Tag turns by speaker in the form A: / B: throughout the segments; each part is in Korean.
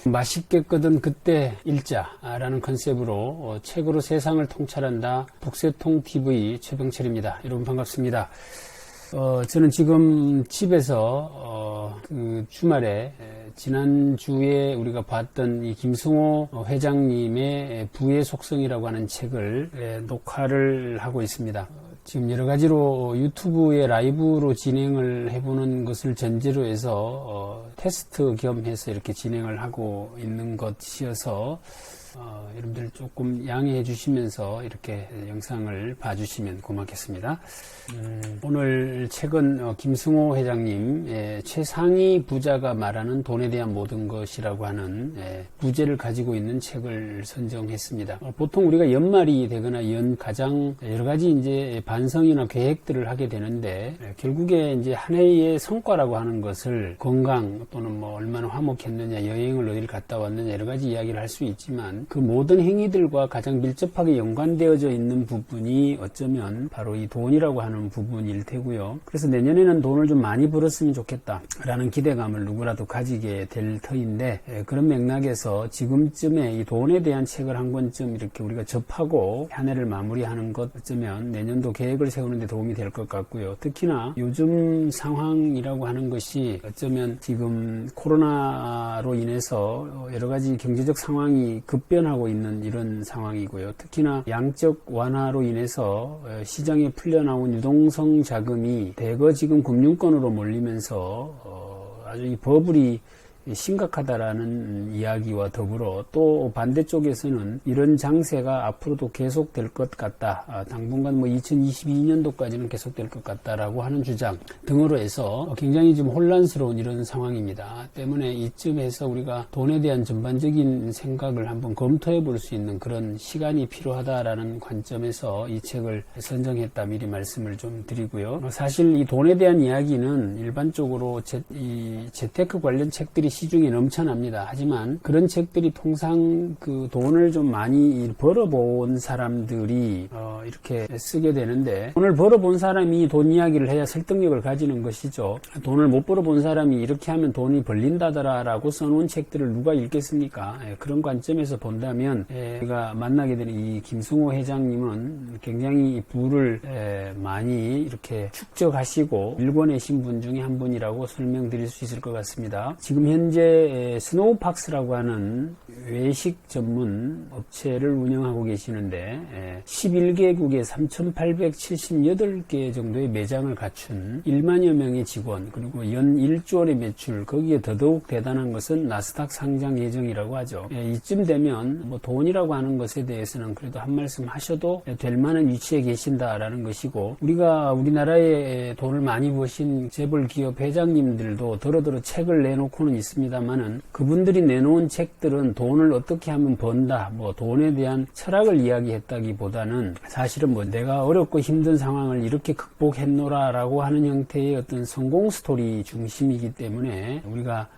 A: 맛있겠거든 그때 읽자라는 컨셉으로 책으로 세상을 통찰한다 북새통TV 최병철입니다. 여러분 반갑습니다. 저는 지금 집에서 그 주말에 지난주에 우리가 봤던 이 김승호 회장님의 부의 속성이라고 하는 책을 녹화를 하고 있습니다. 지금 여러 가지로 유튜브에 라이브로 진행을 해보는 것을 전제로 해서 테스트 겸해서 이렇게 진행을 하고 있는 것이어서 여러분들 조금 양해해 주시면서 이렇게 영상을 봐주시면 고맙겠습니다. 오늘 책은 김승호 회장님 최상위 부자가 말하는 돈에 대한 모든 것이라고 하는 부제를 가지고 있는 책을 선정했습니다. 보통 우리가 연말이 되거나 가장 여러 가지 이제 반성이나 계획들을 하게 되는데 결국에 이제 한 해의 성과라고 하는 것을 건강 또는 뭐 얼마나 화목했느냐, 여행을 어디를 갔다 왔느냐 여러 가지 이야기를 할 수 있지만 그 모든 행위들과 가장 밀접하게 연관되어져 있는 부분이 어쩌면 바로 이 돈이라고 하는 부분일 테고요. 그래서 내년에는 돈을 좀 많이 벌었으면 좋겠다라는 기대감을 누구라도 가지게 될 터인데 그런 맥락에서 지금쯤에 이 돈에 대한 책을 한 권쯤 이렇게 우리가 접하고 한 해를 마무리하는 것 어쩌면 내년도 계획을 세우는 데 도움이 될 것 같고요. 특히나 요즘 상황이라고 하는 것이 어쩌면 지금 코로나로 인해서 여러 가지 경제적 상황이 급변하고 있는 이런 상황이고요. 특히나 양적 완화로 인해서 시장에 풀려나온 유동성 자금이 대거 지금 금융권으로 몰리면서 아주 이 버블이 심각하다라는 이야기와 더불어 또 반대쪽에서는 이런 장세가 앞으로도 계속될 것 같다. 당분간 뭐 2022년도까지는 계속될 것 같다라고 하는 주장 등으로 해서 굉장히 좀 혼란스러운 이런 상황입니다. 때문에 이쯤에서 우리가 돈에 대한 전반적인 생각을 한번 검토해 볼 수 있는 그런 시간이 필요하다라는 관점에서 이 책을 선정했다 미리 말씀을 좀 드리고요. 사실 이 돈에 대한 이야기는 일반적으로 이 재테크 관련 책들이 시중에 넘쳐납니다. 하지만 그런 책들이 통상 그 돈을 좀 많이 벌어본 사람들이 이렇게 쓰게 되는데 돈을 벌어본 사람이 돈 이야기를 해야 설득력을 가지는 것이죠. 돈을 못 벌어본 사람이 이렇게 하면 돈이 벌린다더라라고 써놓은 책들을 누가 읽겠습니까? 그런 관점에서 본다면 제가 만나게 되는 이 김승호 회장님은 굉장히 부를 많이 이렇게 축적하시고 일궈내신 분 중에 한 분이라고 설명드릴 수 있을 것 같습니다. 지금 현재 스노우팍스라고 하는 외식 전문 업체를 운영하고 계시는데 11개국에 3,878개 정도의 매장을 갖춘 1만여 명의 직원 그리고 연 1조 원의 매출 거기에 더더욱 대단한 것은 나스닥 상장 예정이라고 하죠. 이쯤 되면 뭐 돈이라고 하는 것에 대해서는 그래도 한 말씀 하셔도 될 만한 위치에 계신다라는 것이고 우리가 우리나라에 돈을 많이 버신 재벌 기업 회장님들도 더러더러 책을 내놓고는 있습니다만은 그분들이 내놓은 책들은 돈을 어떻게 하면 번다, 뭐 돈에 대한 철학을 이야기했다기보다는 사실은 뭐 내가 어렵고 힘든 상황을 이렇게 극복했노라라고 하는 형태의 어떤 성공 스토리 중심이기 때문에 우리가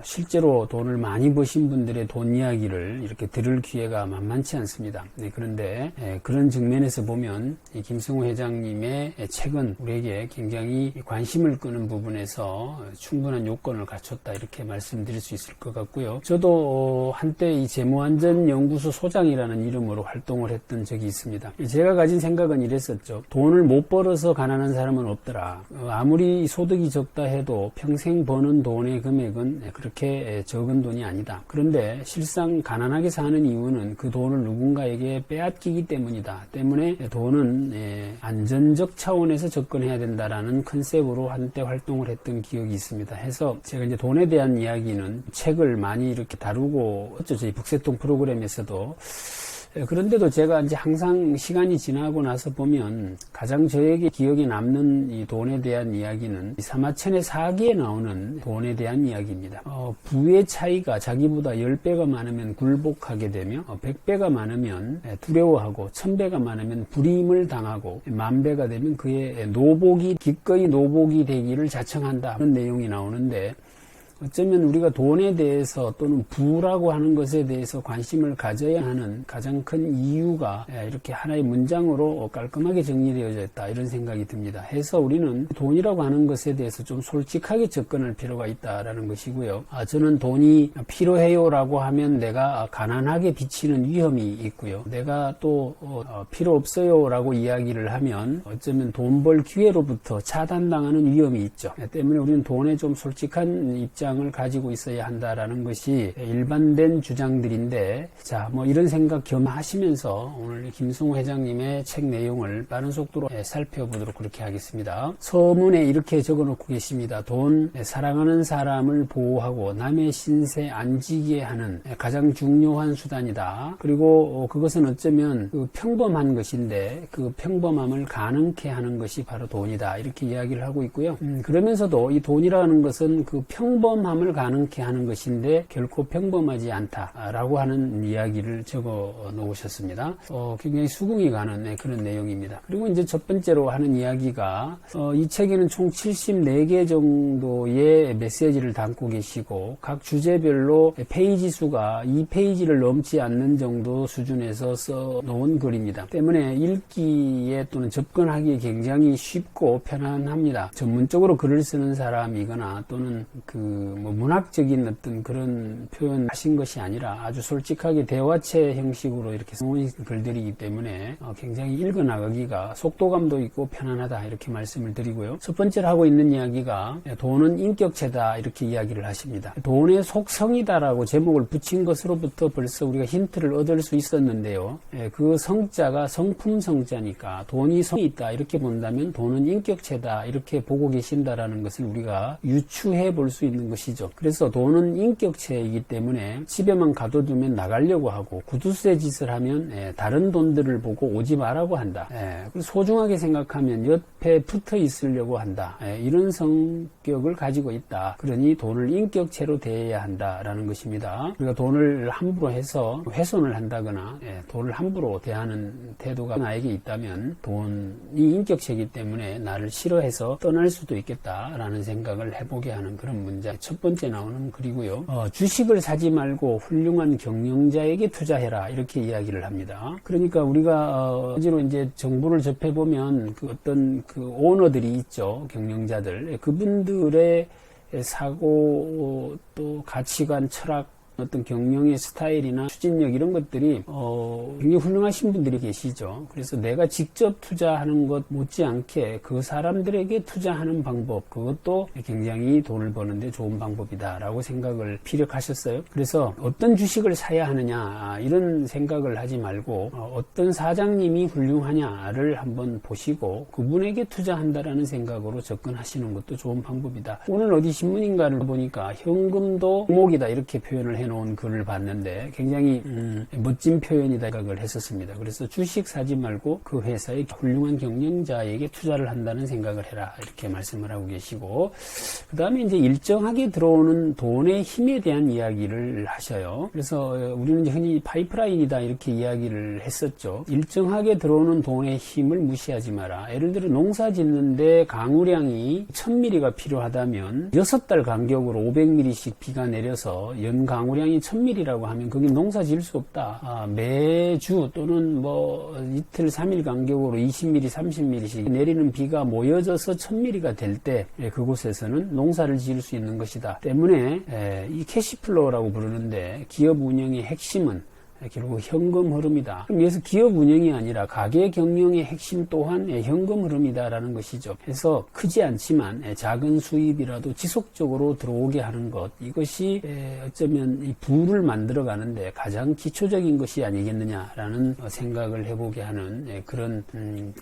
A: 실제로 돈을 많이 버신 분들의 돈 이야기를 이렇게 들을 기회가 만만치 않습니다. 그런데 그런 측면에서 보면 이 김승호 회장님의 책은 우리에게 굉장히 관심을 끄는 부분에서 충분한 요건을 갖췄다 이렇게 말씀드릴 수 있을 것 같고요. 저도 한때 이 재무안전연구소 소장이라는 이름으로 활동을 했던 적이 있습니다. 제가 가진 생각은 이랬었죠. 돈을 못 벌어서 가난한 사람은 없더라. 아무리 소득이 적다 해도 평생 버는 돈의 금액은 그렇게 적은 돈이 아니다. 그런데 실상 가난하게 사는 이유는 그 돈을 누군가에게 빼앗기기 때문이다. 때문에 돈은 안전적 차원에서 접근해야 된다라는 컨셉으로 한때 활동을 했던 기억이 있습니다. 해서 제가 이제 돈에 대한 이야기는 책을 많이 이렇게 다루고 했죠. 저희 북새통 프로그램에서도. 그런데도 제가 이제 항상 시간이 지나고 나서 보면 가장 저에게 기억에 남는 이 돈에 대한 이야기는 사마천의 사기에 나오는 돈에 대한 이야기입니다. 부의 차이가 자기보다 10배가 많으면 굴복하게 되며 100배가 많으면 두려워하고 1000배가 많으면 불임을 당하고 10,000배가 되면 그의 기꺼이 노복이 되기를 자청한다. 그런 내용이 나오는데 어쩌면 우리가 돈에 대해서 또는 부라고 하는 것에 대해서 관심을 가져야 하는 가장 큰 이유가 이렇게 하나의 문장으로 깔끔하게 정리되어져 있다, 이런 생각이 듭니다. 해서 우리는 돈이라고 하는 것에 대해서 좀 솔직하게 접근할 필요가 있다라는 것이고요. 저는 돈이 필요해요 라고 하면 내가 가난하게 비치는 위험이 있고요. 내가 또 필요 없어요 라고 이야기를 하면 어쩌면 돈 벌 기회로부터 차단당하는 위험이 있죠. 때문에 우리는 돈에 좀 솔직한 입장을 가지고 있어야 한다라는 것이 일반된 주장들인데, 자, 뭐 이런 생각 겸하시면서 오늘 김승호 회장님의 책 내용을 빠른 속도로 살펴보도록 그렇게 하겠습니다. 서문에 이렇게 적어놓고 계십니다. 돈, 사랑하는 사람을 보호하고 남의 신세 안 지게 하는 가장 중요한 수단이다. 그리고 그것은 어쩌면 그 평범한 것인데 그 평범함을 가능케 하는 것이 바로 돈이다, 이렇게 이야기를 하고 있고요. 그러면서도 이 돈이라는 것은 그 평범함을 가능케 하는 것인데 결코 평범하지 않다라고 하는 이야기를 적어 놓으셨습니다. 굉장히 수긍이 가는 그런 내용입니다. 그리고 이제 첫 번째로 하는 이야기가 이 책에는 총 74개 정도의 메시지를 담고 계시고 각 주제별로 페이지 수가 2페이지를 넘지 않는 정도 수준에서 써 놓은 글입니다. 때문에 읽기에 또는 접근하기에 굉장히 쉽고 편안합니다. 전문적으로 글을 쓰는 사람이거나 또는 뭐 문학적인 어떤 그런 표현 하신 것이 아니라 아주 솔직하게 대화체 형식으로 이렇게 써놓은 글들이기 때문에 굉장히 읽어나가기가 속도감도 있고 편안하다, 이렇게 말씀을 드리고요. 첫 번째로 하고 있는 이야기가 돈은 인격체다, 이렇게 이야기를 하십니다. 돈의 속성이다라고 제목을 붙인 것으로부터 벌써 우리가 힌트를 얻을 수 있었는데요. 그 성자가 성품 성자니까 돈이 성이 있다, 이렇게 본다면 돈은 인격체다, 이렇게 보고 계신다라는 것을 우리가 유추해 볼 수 있는 것이죠. 그래서 돈은 인격체이기 때문에 집에만 가둬두면 나가려고 하고 구두쇠 짓을 하면 다른 돈들을 보고 오지 말라고 한다. 소중하게 생각하면 옆에 붙어 있으려고 한다. 이런 성격을 가지고 있다. 그러니 돈을 인격체로 대해야 한다라는 것입니다. 우리가 돈을 함부로 해서 훼손을 한다거나 돈을 함부로 대하는 태도가 나에게 있다면 돈이 인격체이기 때문에 나를 싫어해서 떠날 수도 있겠다라는 생각을 해보게 하는 그런 문제. 첫 번째 나오는 글이고요. 주식을 사지 말고 훌륭한 경영자에게 투자해라, 이렇게 이야기를 합니다. 그러니까 우리가 실제로 이제 정보를 접해보면 어떤 오너들이 있죠. 경영자들. 그분들의 사고, 또 가치관, 철학, 어떤 경영의 스타일이나 추진력, 이런 것들이 굉장히 훌륭하신 분들이 계시죠. 그래서 내가 직접 투자하는 것 못지않게 그 사람들에게 투자하는 방법, 그것도 굉장히 돈을 버는데 좋은 방법이다라고 생각을 피력하셨어요. 그래서 어떤 주식을 사야 하느냐, 이런 생각을 하지 말고 어떤 사장님이 훌륭하냐를 한번 보시고 그분에게 투자한다라는 생각으로 접근하시는 것도 좋은 방법이다. 오늘 어디 신문인가를 보니까 현금도 목이다, 이렇게 표현을 해 놓은 글을 봤는데 굉장히 멋진 표현이다 생각을 했었습니다. 그래서 주식 사지 말고 그 회사의 훌륭한 경영자에게 투자를 한다는 생각을 해라, 이렇게 말씀을 하고 계시고, 그 다음에 이제 일정하게 들어오는 돈의 힘에 대한 이야기를 하셔요. 그래서 우리는 이제 흔히 파이프라인이다, 이렇게 이야기를 했었죠. 일정하게 들어오는 돈의 힘을 무시하지 마라. 예를 들어 농사 짓는데 강우량이 1000mm가 필요하다면 6달 간격으로 500mm씩 비가 내려서 연 강우량이 1000mm라고 하면 거기 농사 지을 수 없다. 매주 또는 뭐 이틀 3일 간격으로 20mm, 30mm씩 내리는 비가 모여져서 1000mm가 될 때 그곳에서는 농사를 지을 수 있는 것이다. 때문에 이 캐시플로우라고 부르는데 기업 운영의 핵심은 결국 현금 흐름이다. 그럼 여기서 기업 운영이 아니라 가게 경영의 핵심 또한 현금 흐름이다라는 것이죠. 그래서 크지 않지만 작은 수입이라도 지속적으로 들어오게 하는 것, 이것이 어쩌면 이 부를 만들어가는데 가장 기초적인 것이 아니겠느냐라는 생각을 해보게 하는 그런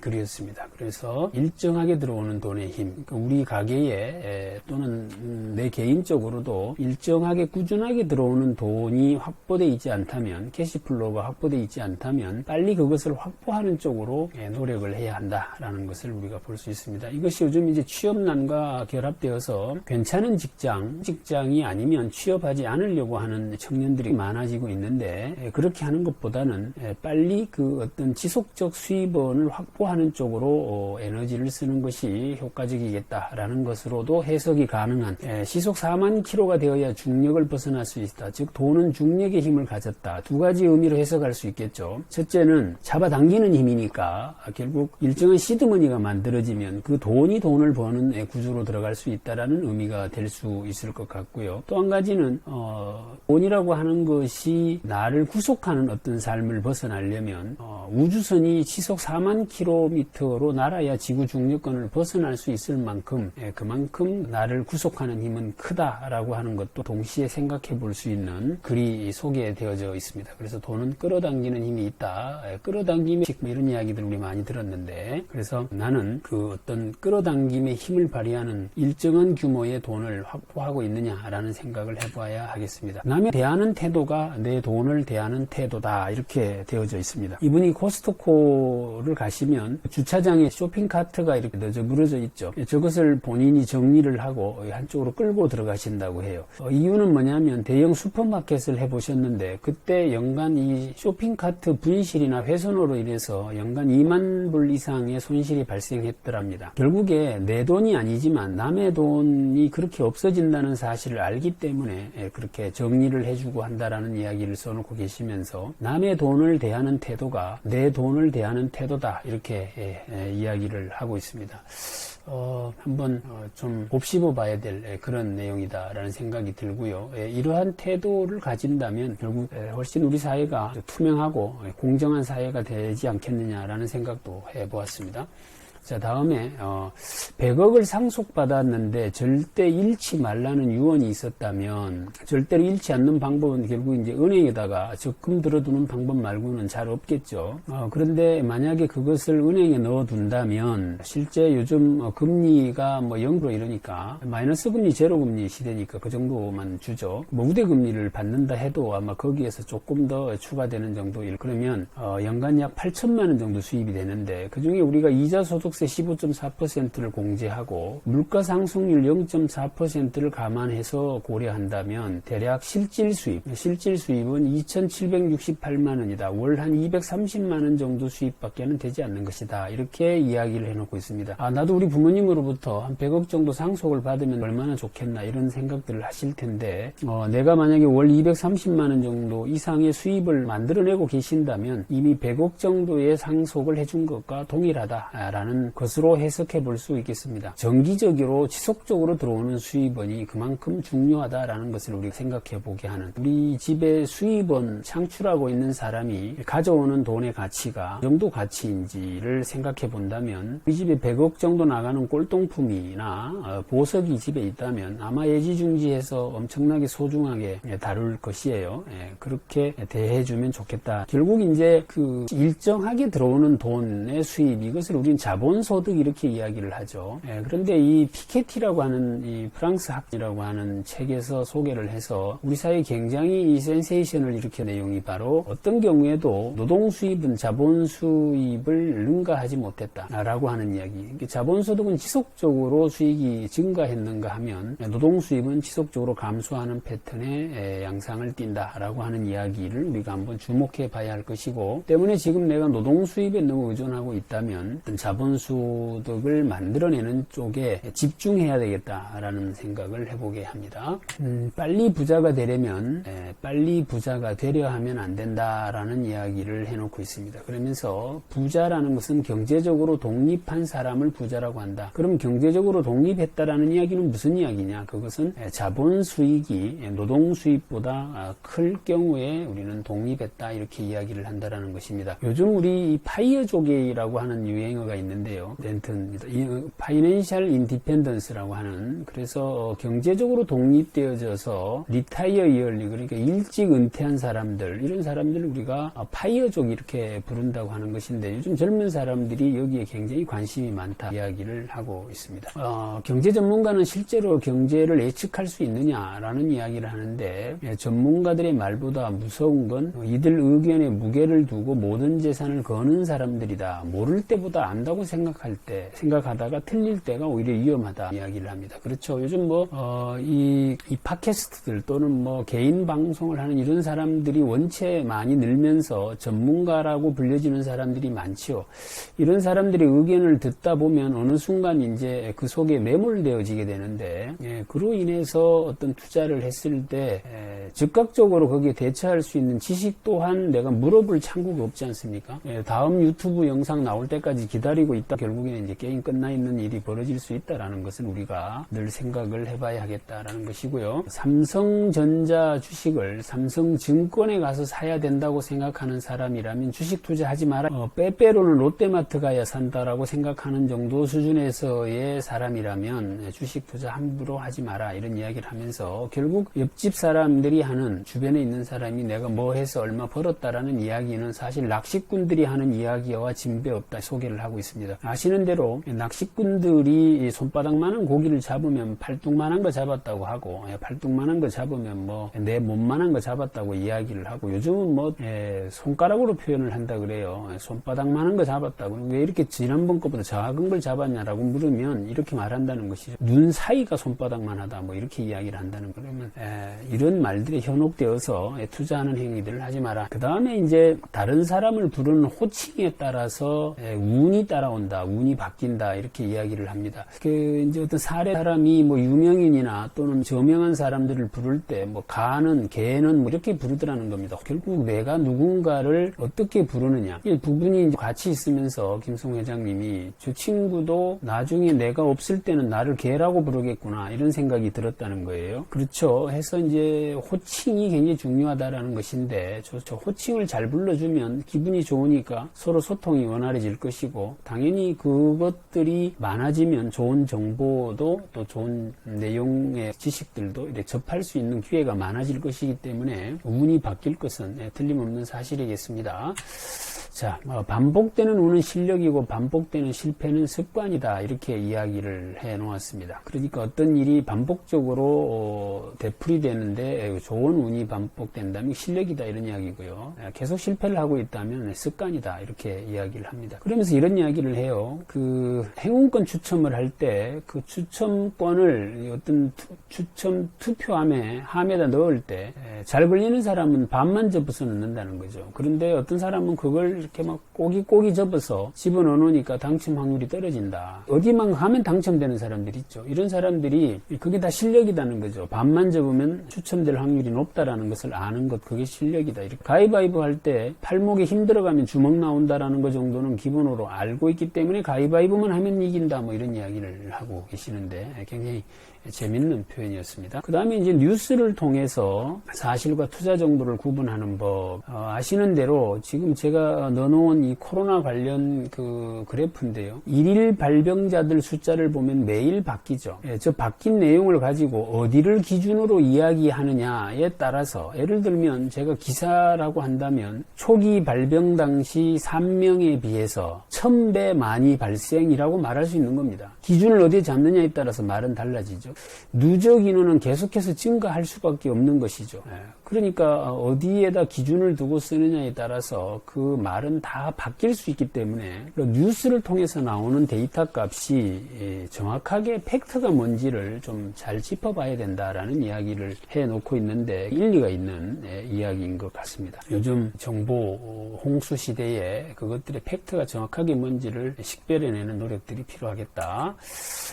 A: 글이었습니다. 그래서 일정하게 들어오는 돈의 힘, 그러니까 우리 가게에 또는 내 개인적으로도 일정하게 꾸준하게 들어오는 돈이 확보되어 있지 않다면 캐시플로우가 확보되어 있지 않다면 빨리 그것을 확보하는 쪽으로 노력을 해야 한다라는 것을 우리가 볼 수 있습니다. 이것이 요즘 이제 취업난과 결합되어서 괜찮은 직장이 아니면 취업하지 않으려고 하는 청년들이 많아지고 있는데, 그렇게 하는 것보다는 빨리 그 어떤 지속적 수입원을 확보하는 쪽으로 에너지를 쓰는 것이 효과적이겠다라는 것으로도 해석이 가능한, 시속 4만 킬로가 되어야 중력을 벗어날 수 있다. 즉 돈은 중력의 힘을 가졌다. 두 가지 의미로 해석할 수 있겠죠. 첫째는 잡아당기는 힘이니까 결국 일정한 시드머니가 만들어지면 그 돈이 돈을 버는 구조로 들어갈 수 있다라는 의미가 될 수 있을 것 같고요. 또 한 가지는 돈이라고 하는 것이 나를 구속하는 어떤 삶을 벗어나려면 우주선이 시속 4만 킬로미터로 날아야 지구 중력권을 벗어날 수 있을 만큼 그만큼 나를 구속하는 힘은 크다라고 하는 것도 동시에 생각해 볼 수 있는 글이 소개되어져 있습니다. 그래서 돈은 끌어당기는 힘이 있다. 끌어당김의 이런 이야기들 우리 많이 들었는데, 그래서 나는 그 어떤 끌어당김의 힘을 발휘하는 일정한 규모의 돈을 확보하고 있느냐라는 생각을 해봐야 하겠습니다. 남에 대하는 태도가 내 돈을 대하는 태도다, 이렇게 되어져 있습니다. 이분이 코스트코를 가시면 주차장에 쇼핑카트가 이렇게 너저물어져 있죠. 저것을 본인이 정리를 하고 한쪽으로 끌고 들어가신다고 해요. 이유는 뭐냐면 대형 슈퍼마켓을 해보셨는데 그때 연간 이 쇼핑카트 분실이나 훼손으로 인해서 연간 2만 불 이상의 손실이 발생했더랍니다. 결국에 내 돈이 아니지만 남의 돈이 그렇게 없어진다는 사실을 알기 때문에 그렇게 정리를 해주고 한다라는 이야기를 써놓고 계시면서 남의 돈을 대하는 태도가 내 돈을 대하는 태도다, 이렇게 이야기를 하고 있습니다. 한번 좀 곱씹어 봐야 될 그런 내용이다라는 생각이 들고요. 이러한 태도를 가진다면 결국 훨씬 우리 사회가 투명하고 공정한 사회가 되지 않겠느냐라는 생각도 해보았습니다. 자, 다음에 100억을 상속받았는데 절대 잃지 말라는 유언이 있었다면, 절대로 잃지 않는 방법은 결국 이제 은행에다가 적금 들어두는 방법 말고는 잘 없겠죠. 그런데 만약에 그것을 은행에 넣어둔다면 실제 요즘 금리가 뭐 0% 이러니까 마이너스 금리, 제로 금리 시대니까 그 정도만 주죠. 뭐 우대금리를 받는다 해도 아마 거기에서 조금 더 추가되는 정도일, 그러면 연간 약 8천만 원 정도 수입이 되는데, 그중에 우리가 이자 소득 15.4%를 공제하고 물가 상승률 0.4%를 감안해서 고려한다면 대략 실질 수입은 2,768만 원이다. 월 한 230만 원 정도 수입밖에는 되지 않는 것이다. 이렇게 이야기를 해놓고 있습니다. 나도 우리 부모님으로부터 한 100억 정도 상속을 받으면 얼마나 좋겠나, 이런 생각들을 하실 텐데, 내가 만약에 월 230만 원 정도 이상의 수입을 만들어내고 계신다면 이미 100억 정도의 상속을 해준 것과 동일하다라는 것으로 해석해 볼 수 있겠습니다. 정기적으로 지속적으로 들어오는 수입원이 그만큼 중요하다라는 것을 우리가 생각해 보게 하는, 우리 집에 수입원 창출하고 있는 사람이 가져오는 돈의 가치가 어느 정도 가치인지를 생각해 본다면, 우리 집에 100억 정도 나가는 꼴동품이나 보석이 집에 있다면 아마 예지중지해서 엄청나게 소중하게 다룰 것이에요. 그렇게 대해주면 좋겠다. 결국 이제 그 일정하게 들어오는 돈의 수입, 이것을 우리는 자본소득 이렇게 이야기를 하죠. 그런데 이 피케티라고 하는 이 프랑스 학자라고 하는 책에서 소개를 해서 우리 사회에 굉장히 이 센세이션을 일으킨 내용이 바로 어떤 경우에도 노동수입은 자본수입을 능가하지 못했다라고 하는 이야기. 자본소득은 지속적으로 수익이 증가했는가 하면 노동수입은 지속적으로 감소하는 패턴의 양상을 띈다라고 하는 이야기를 우리가 한번 주목해 봐야 할 것이고, 때문에 지금 내가 노동수입에 너무 의존하고 있다면 자본소득을 만들어내는 쪽에 집중해야 되겠다라는 생각을 해보게 합니다. 빨리 부자가 되려면 빨리 부자가 되려 하면 안 된다라는 이야기를 해놓고 있습니다. 그러면서 부자라는 것은 경제적으로 독립한 사람을 부자라고 한다. 그럼 경제적으로 독립했다라는 이야기는 무슨 이야기냐? 그것은 자본 수익이 노동 수입보다 클 경우에 우리는 독립했다, 이렇게 이야기를 한다라는 것입니다. 요즘 우리 파이어족이라고 하는 유행어가 있는데, 인데요. 렌튼입니다. 파이낸셜 인디펜던스라고 하는, 그래서 경제적으로 독립되어져서 리타이어 이얼리, 그러니까 일찍 은퇴한 사람들, 이런 사람들을 우리가 파이어족 이렇게 부른다고 하는 것인데, 요즘 젊은 사람들이 여기에 굉장히 관심이 많다 이야기를 하고 있습니다. 경제 전문가는 실제로 경제를 예측할 수 있느냐라는 이야기를 하는데, 전문가들의 말보다 무서운 건 이들 의견에 무게를 두고 모든 재산을 거는 사람들이다. 모를 때보다 안다고 생각하다가 틀릴 때가 오히려 위험하다 이야기를 합니다. 그렇죠. 요즘 이 팟캐스트들 또는 개인 방송을 하는 이런 사람들이 원체 많이 늘면서 전문가라고 불려지는 사람들이 많지요. 이런 사람들의 의견을 듣다 보면 어느 순간 이제 그 속에 매몰되어지게 되는데, 그로 인해서 어떤 투자를 했을 때 즉각적으로 거기에 대처할 수 있는 지식 또한 내가 물어볼 창구가 없지 않습니까? 다음 유튜브 영상 나올 때까지 기다리고 있다 결국에는 이제 게임 끝나 있는 일이 벌어질 수 있다라는 것을 우리가 늘 생각을 해봐야 하겠다라는 것이고요. 삼성전자 주식을 삼성증권에 가서 사야 된다고 생각하는 사람이라면 주식 투자하지 마라. 빼빼로는 롯데마트 가야 산다라고 생각하는 정도 수준에서의 사람이라면 주식 투자 함부로 하지 마라 이런 이야기를 하면서, 결국 옆집 사람들이 하는, 주변에 있는 사람이 내가 뭐 해서 얼마 벌었다라는 이야기는 사실 낚시꾼들이 하는 이야기와 진배 없다 소개를 하고 있습니다. 아시는 대로 낚시꾼들이 손바닥만한 고기를 잡으면 팔뚝만한 거 잡았다고 하고, 팔뚝만한 거 잡으면 내 몸만한 거 잡았다고 이야기를 하고, 요즘은 손가락으로 표현을 한다 그래요. 손바닥만한 거 잡았다고. 왜 이렇게 지난번 것보다 작은 걸 잡았냐라고 물으면 이렇게 말한다는 것이죠. 눈 사이가 손바닥만 하다 이렇게 이야기를 한다는 거라면, 이런 말들이 현혹되어서 투자하는 행위들을 하지 마라. 그 다음에 이제 다른 사람을 부르는 호칭에 따라서 운이 따라온다, 운이 바뀐다 이렇게 이야기를 합니다. 이제 어떤 사람이 유명인이나 또는 저명한 사람들을 부를 때 가는, 개는 이렇게 부르더라는 겁니다. 결국 내가 누군가를 어떻게 부르느냐, 이 부분이 이제 같이 있으면서 김성 회장님이 저 친구도 나중에 내가 없을 때는 나를 개라고 부르겠구나 이런 생각이 들었다는 거예요. 그렇죠. 해서 이제 호칭이 굉장히 중요하다라는 것인데, 저 호칭을 잘 불러주면 기분이 좋으니까 서로 소통이 원활해질 것이고, 당연히 그것들이 많아지면 좋은 정보도 또 좋은 내용의 지식들도 이렇게 접할 수 있는 기회가 많아질 것이기 때문에 운이 바뀔 것은 틀림없는 사실이겠습니다. 자, 반복되는 운은 실력이고 반복되는 실패는 습관이다 이렇게 이야기를 해 놓았습니다. 그러니까 어떤 일이 반복적으로 되풀이되는데 좋은 운이 반복된다면 실력이다 이런 이야기고요. 계속 실패를 하고 있다면 습관이다 이렇게 이야기를 합니다. 그러면서 이런 이야기를 해요. 그 행운권 추첨을 할 때 그 추첨권을 어떤 추첨 함에다 넣을 때 잘 걸리는 사람은 반만 접어서 넣는다는 거죠. 그런데 어떤 사람은 그걸 이렇게 꼬깃꼬깃 접어서 집어넣으니까 당첨 확률이 떨어진다. 어디만 가면 당첨되는 사람들이 있죠. 이런 사람들이 그게 다 실력이라는 거죠. 반만 접으면 추첨될 확률이 높다라는 것을 아는 것, 그게 실력이다. 이렇게 가위바위보 할 때 팔목에 힘 들어가면 주먹 나온다라는 것 정도는 기본으로 알고 있기 때문에 가위바위보만 하면 이긴다 이런 이야기를 하고 계시는데, 굉장히 재밌는 표현이었습니다. 그 다음에 이제 뉴스를 통해서 사실과 투자 정보를 구분하는 법. 아시는 대로 지금 제가 넣어놓은 이 코로나 관련 그 그래프인데요. 일일 발병자들 숫자를 보면 매일 바뀌죠. 저 바뀐 내용을 가지고 어디를 기준으로 이야기하느냐에 따라서, 예를 들면 제가 기사라고 한다면 초기 발병 당시 3명에 비해서 1000배 많이 발생이라고 말할 수 있는 겁니다. 기준을 어디에 잡느냐에 따라서 말은 달라지죠. 누적 인원은 계속해서 증가할 수밖에 없는 것이죠. 그러니까 어디에다 기준을 두고 쓰느냐에 따라서 그 말은 다 바뀔 수 있기 때문에 뉴스를 통해서 나오는 데이터 값이 정확하게 팩트가 뭔지를 좀 잘 짚어봐야 된다라는 이야기를 해놓고 있는데, 일리가 있는 이야기인 것 같습니다. 요즘 정보 홍수 시대에 그것들의 팩트가 정확하게 뭔지를 식별해내는 노력들이 필요하겠다.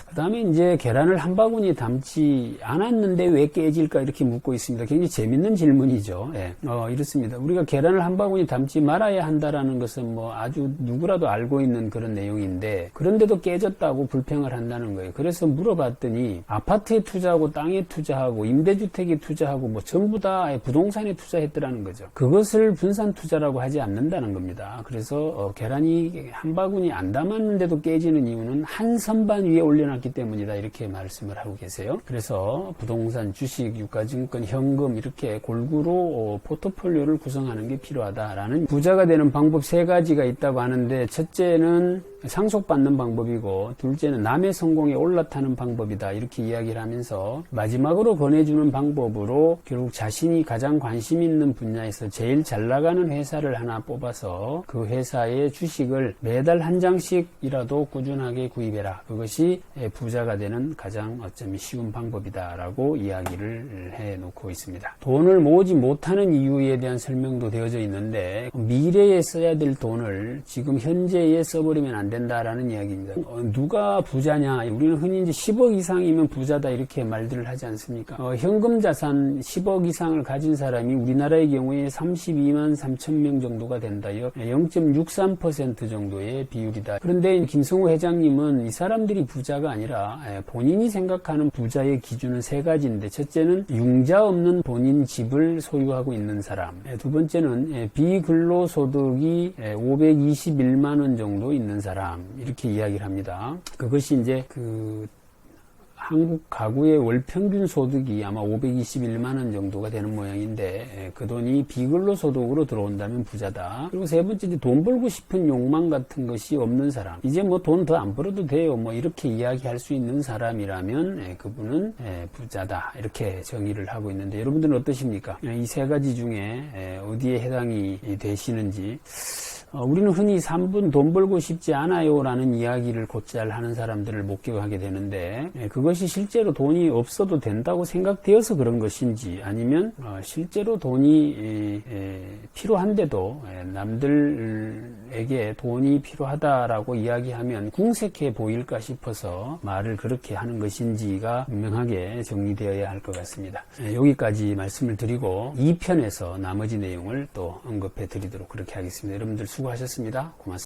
A: 그 다음에 이제 계란을 한 바구니에 담지 않았는데 왜 깨질까 이렇게 묻고 있습니다. 굉장히 재밌는 질문이죠. 예. 이렇습니다. 우리가 계란을 한 바구니 담지 말아야 한다라는 것은 뭐 아주 누구라도 알고 있는 그런 내용인데, 그런데도 깨졌다고 불평을 한다는 거예요. 그래서 물어봤더니 아파트에 투자하고 땅에 투자하고 임대주택에 투자하고 뭐 전부 다 부동산에 투자했더라는 거죠. 그것을 분산 투자라고 하지 않는다는 겁니다. 그래서 계란이 한 바구니 안 담았는데도 깨지는 이유는 한 선반 위에 올려놨기 때문이다, 이렇게 말씀을 하고 계세요. 그래서 부동산, 주식, 유가증권, 현금 이렇게 골고루 포트폴리오를 구성하는 게 필요하다라는, 부자가 되는 방법 3가지가 있다고 하는데, 첫째는 상속받는 방법이고, 둘째는 남의 성공에 올라타는 방법이다, 이렇게 이야기를 하면서 마지막으로 권해주는 방법으로 결국 자신이 가장 관심 있는 분야에서 제일 잘 나가는 회사를 하나 뽑아서 그 회사의 주식을 매달 한 장씩이라도 꾸준하게 구입해라. 그것이 부자가 되는 가장 어쩌면 쉬운 방법이다라고 이야기를 해놓고 있습니다. 돈을 모으지 못하는 이유에 대한 설명도 되어져 있는데, 미래에 써야 될 돈을 지금 현재에 써버리면 안 된다라는 이야기입니다. 누가 부자냐? 우리는 흔히 이제 10억 이상이면 부자다, 이렇게 말들을 하지 않습니까? 현금 자산 10억 이상을 가진 사람이 우리나라의 경우에 32만 3천 명 정도가 된다. 0.63% 정도의 비율이다. 그런데 김성우 회장님은 이 사람들이 부자가 아니라 본인이 생각하는 부자의 기준은 3가지인데, 첫째는 융자 없는 본인 집을 소유하고 있는 사람, 두 번째는 비근로소득이 521만 원 정도 있는 사람, 이렇게 이야기를 합니다. 그것이 이제 한국 가구의 월 평균 소득이 아마 521만 원 정도가 되는 모양인데, 그 돈이 비근로 소득으로 들어온다면 부자다. 그리고 3번째, 돈 벌고 싶은 욕망 같은 것이 없는 사람, 이제 뭐 돈 더 안 벌어도 돼요, 뭐 이렇게 이야기할 수 있는 사람이라면 그분은 부자다, 이렇게 정의를 하고 있는데, 여러분들은 어떠십니까? 이 3가지 중에 어디에 해당이 되시는지. 우리는 흔히 3분 돈 벌고 싶지 않아요 라는 이야기를 곧잘 하는 사람들을 목격하게 되는데, 그것이 실제로 돈이 없어도 된다고 생각되어서 그런 것인지, 아니면 실제로 돈이 필요한데도 남들에게 돈이 필요하다라고 이야기하면 궁색해 보일까 싶어서 말을 그렇게 하는 것인지가 분명하게 정리되어야 할 것 같습니다. 여기까지 말씀을 드리고 2편에서 나머지 내용을 또 언급해 드리도록 그렇게 하겠습니다. 여러분들 수고하셨습니다. 고맙습니다.